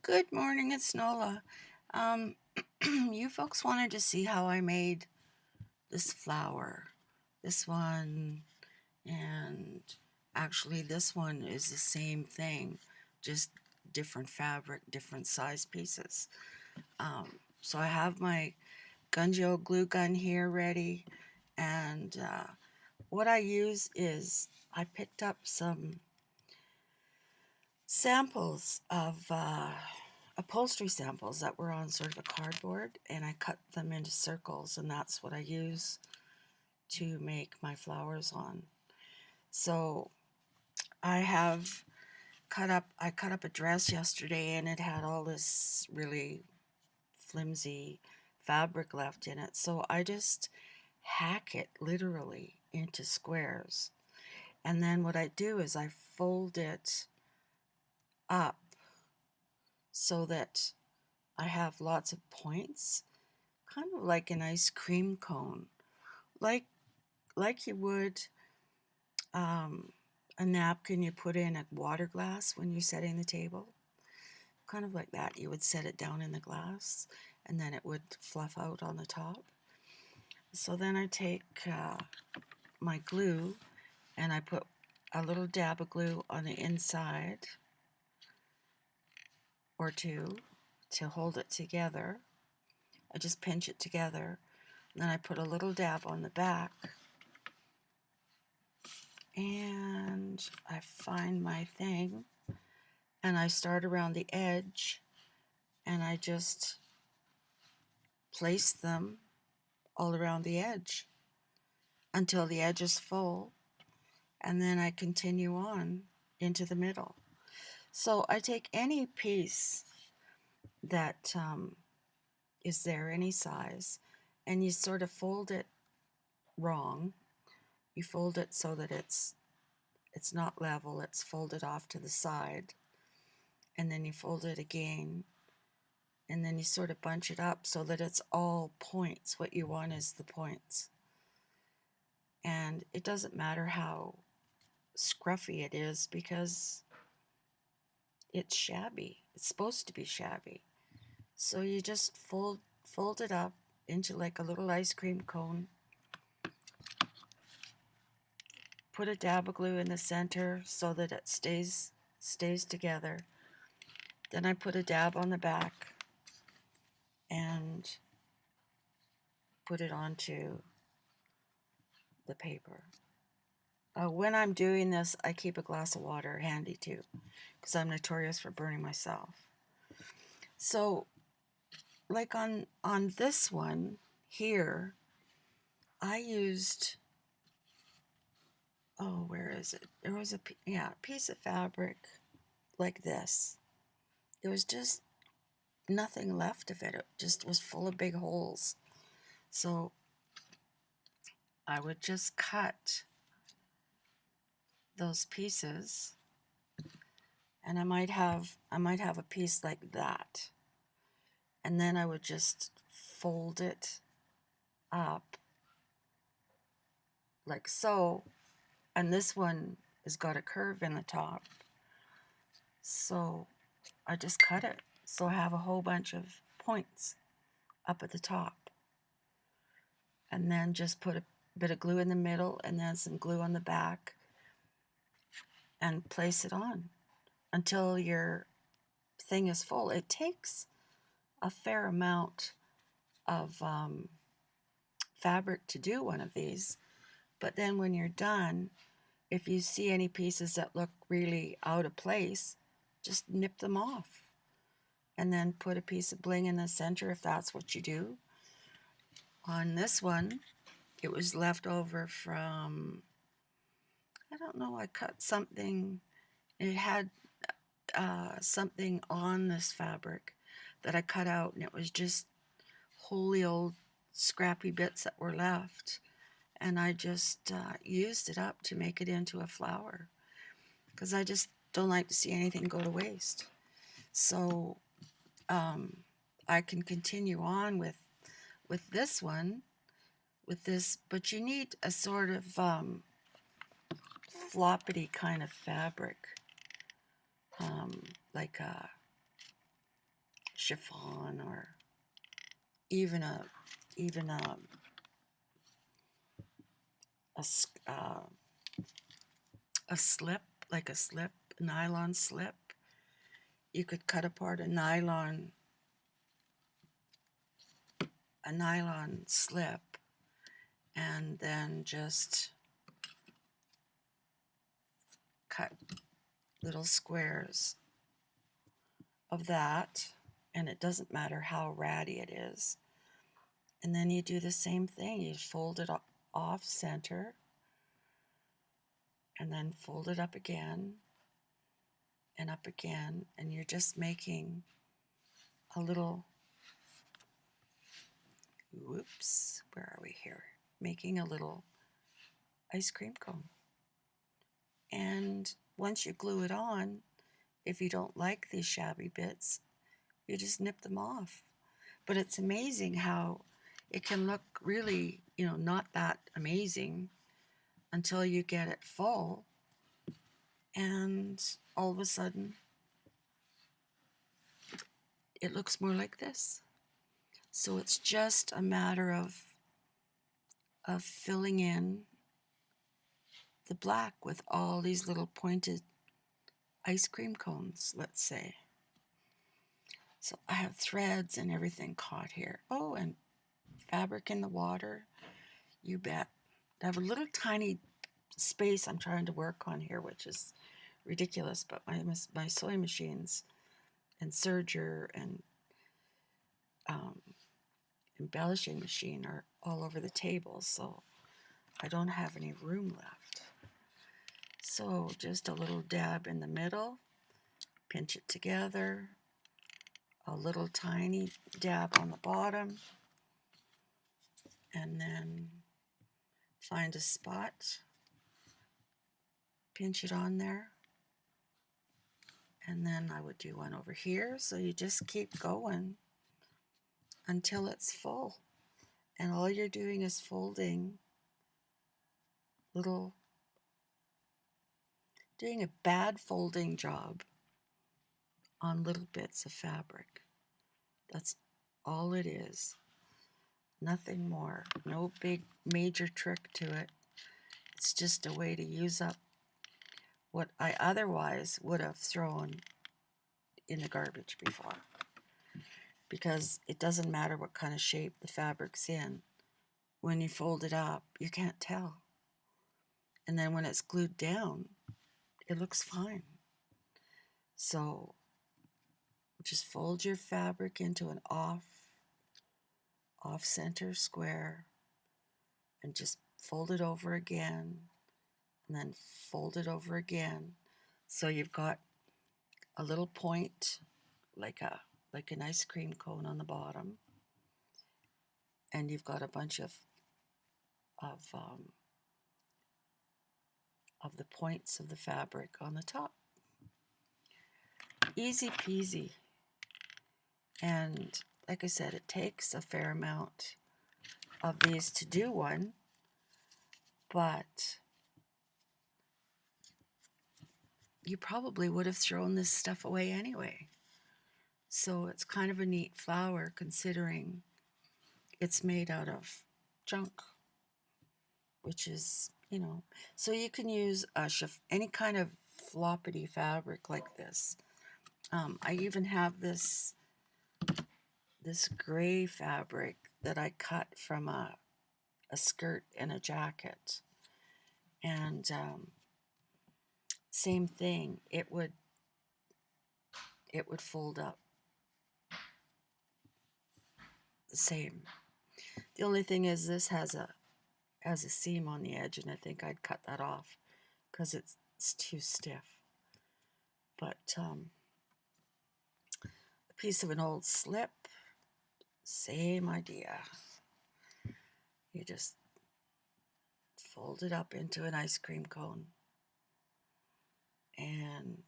Good morning, it's Nola. Um, you folks wanted to see how I made this flower. This one, and actually, this one is the same thing, just different fabric, different size pieces. So I have my Gunjo glue gun here ready, and what I use is I picked up some samples of upholstery samples that were on sort of a cardboard, and I cut them into circles, and that's what I use to make my flowers on. So I cut up a dress yesterday, and it had all this really flimsy fabric left in it. So I just hack it literally into squares. And then what I do is I fold it up so that I have lots of points, kind of like an ice cream cone, like like you would um, a napkin you put in a water glass when you're setting the table. Kind of like that. You would set it down in the glass, and then it would fluff out on the top. So then I take my glue and I put a little dab of glue on the inside or two to hold it together. I just pinch it together. And then I put a little dab on the back, and I find my thing, and I start around the edge, and I just place them all around the edge until the edge is full, and then I continue on into the middle. So I take any piece that is there, any size, and you sort of fold it wrong. You fold it so that it's not level, it's folded off to the side, and then you fold it again, and then you sort of bunch it up so that it's all points. What you want is the points. And it doesn't matter how scruffy it is because it's shabby. It's supposed to be shabby. So you just fold it up into like a little ice cream cone. Put a dab of glue in the center so that it stays together. Then I put a dab on the back and put it onto the paper. When I'm doing this, I keep a glass of water handy too, because I'm notorious for burning myself. So, like on this one here, I used, oh, where is it? There was a piece of fabric like this. There was just nothing left of it. It just was full of big holes. So I would just cut those pieces, and I might have a piece like that, and then I would just fold it up like so, and this one has got a curve in the top, so I just cut it so I have a whole bunch of points up at the top, and then just put a bit of glue in the middle and then some glue on the back and place it on until your thing is full. It takes a fair amount of fabric to do one of these, but then when you're done, if you see any pieces that look really out of place, just nip them off and then put a piece of bling in the center if that's what you do. On this one, it was left over from, I don't know, I cut something. It had something on this fabric that I cut out, and it was just holy old scrappy bits that were left. And I just used it up to make it into a flower because I just don't like to see anything go to waste. So I can continue on with this one, with this, but you need a sort of floppity kind of fabric, like a chiffon, or even a, uh, a slip, like a slip, nylon slip. You could cut apart a nylon slip and then just cut little squares of that, and it doesn't matter how ratty it is. And then you do the same thing. You fold it off center and then fold it up again, and you're just making a little, whoops, where are we here? Making a little ice cream cone. And once you glue it on, if you don't like these shabby bits, you just nip them off. But it's amazing how it can look really, not that amazing until you get it full, and all of a sudden it looks more like this. So it's just a matter of filling in the black with all these little pointed ice cream cones, let's say. So I have threads and everything caught here. Oh, and fabric in the water, you bet. I have a little tiny space I'm trying to work on here, which is ridiculous, but my sewing machines and serger and embellishing machine are all over the table, so I don't have any room left. So just a little dab in the middle, pinch it together, a little tiny dab on the bottom, and then find a spot, pinch it on there, and then I would do one over here. So you just keep going until it's full, and all you're doing is folding doing a bad folding job on little bits of fabric. That's all it is. Nothing more. No big major trick to it. It's just a way to use up what I otherwise would have thrown in the garbage before. Because it doesn't matter what kind of shape the fabric's in. When you fold it up, you can't tell. And then when it's glued down, it looks fine. So just fold your fabric into an off-center square and just fold it over again and then fold it over again. So you've got a little point like an ice cream cone on the bottom, and you've got a bunch of the points of the fabric on the top. Easy peasy. And like I said, it takes a fair amount of these to do one, but you probably would have thrown this stuff away anyway. So it's kind of a neat flower considering it's made out of junk, which is, so you can use any kind of floppity fabric like this. I even have this gray fabric that I cut from a skirt and a jacket, and same thing. It would fold up the same. The only thing is this has a seam on the edge, and I think I'd cut that off because it's too stiff. But a piece of an old slip, same idea. You just fold it up into an ice cream cone and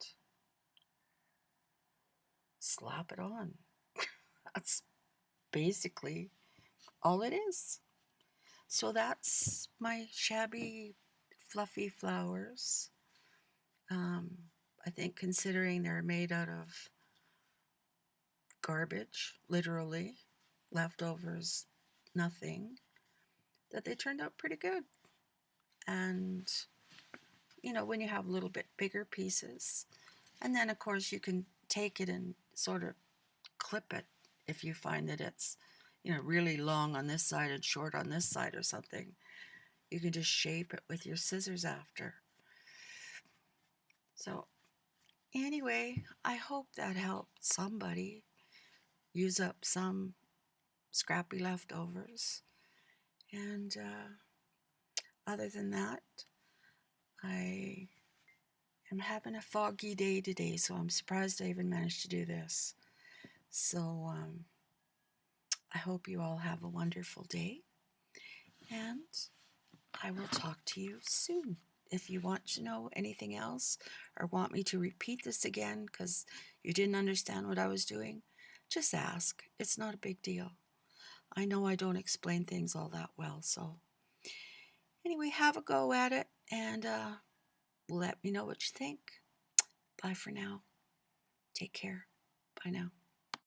slap it on. That's basically all it is. So that's my shabby, fluffy flowers. I think considering they're made out of garbage, literally, leftovers, nothing, that they turned out pretty good. And, when you have a little bit bigger pieces, and then of course you can take it and sort of clip it if you find that it's, really long on this side and short on this side or something. You can just shape it with your scissors after. So, anyway, I hope that helped somebody use up some scrappy leftovers. And other than that, I am having a foggy day today, so I'm surprised I even managed to do this. So I hope you all have a wonderful day, and I will talk to you soon. If you want to know anything else or want me to repeat this again because you didn't understand what I was doing, just ask. It's not a big deal. I know I don't explain things all that well, so anyway, have a go at it and let me know what you think. Bye for now. Take care. Bye now.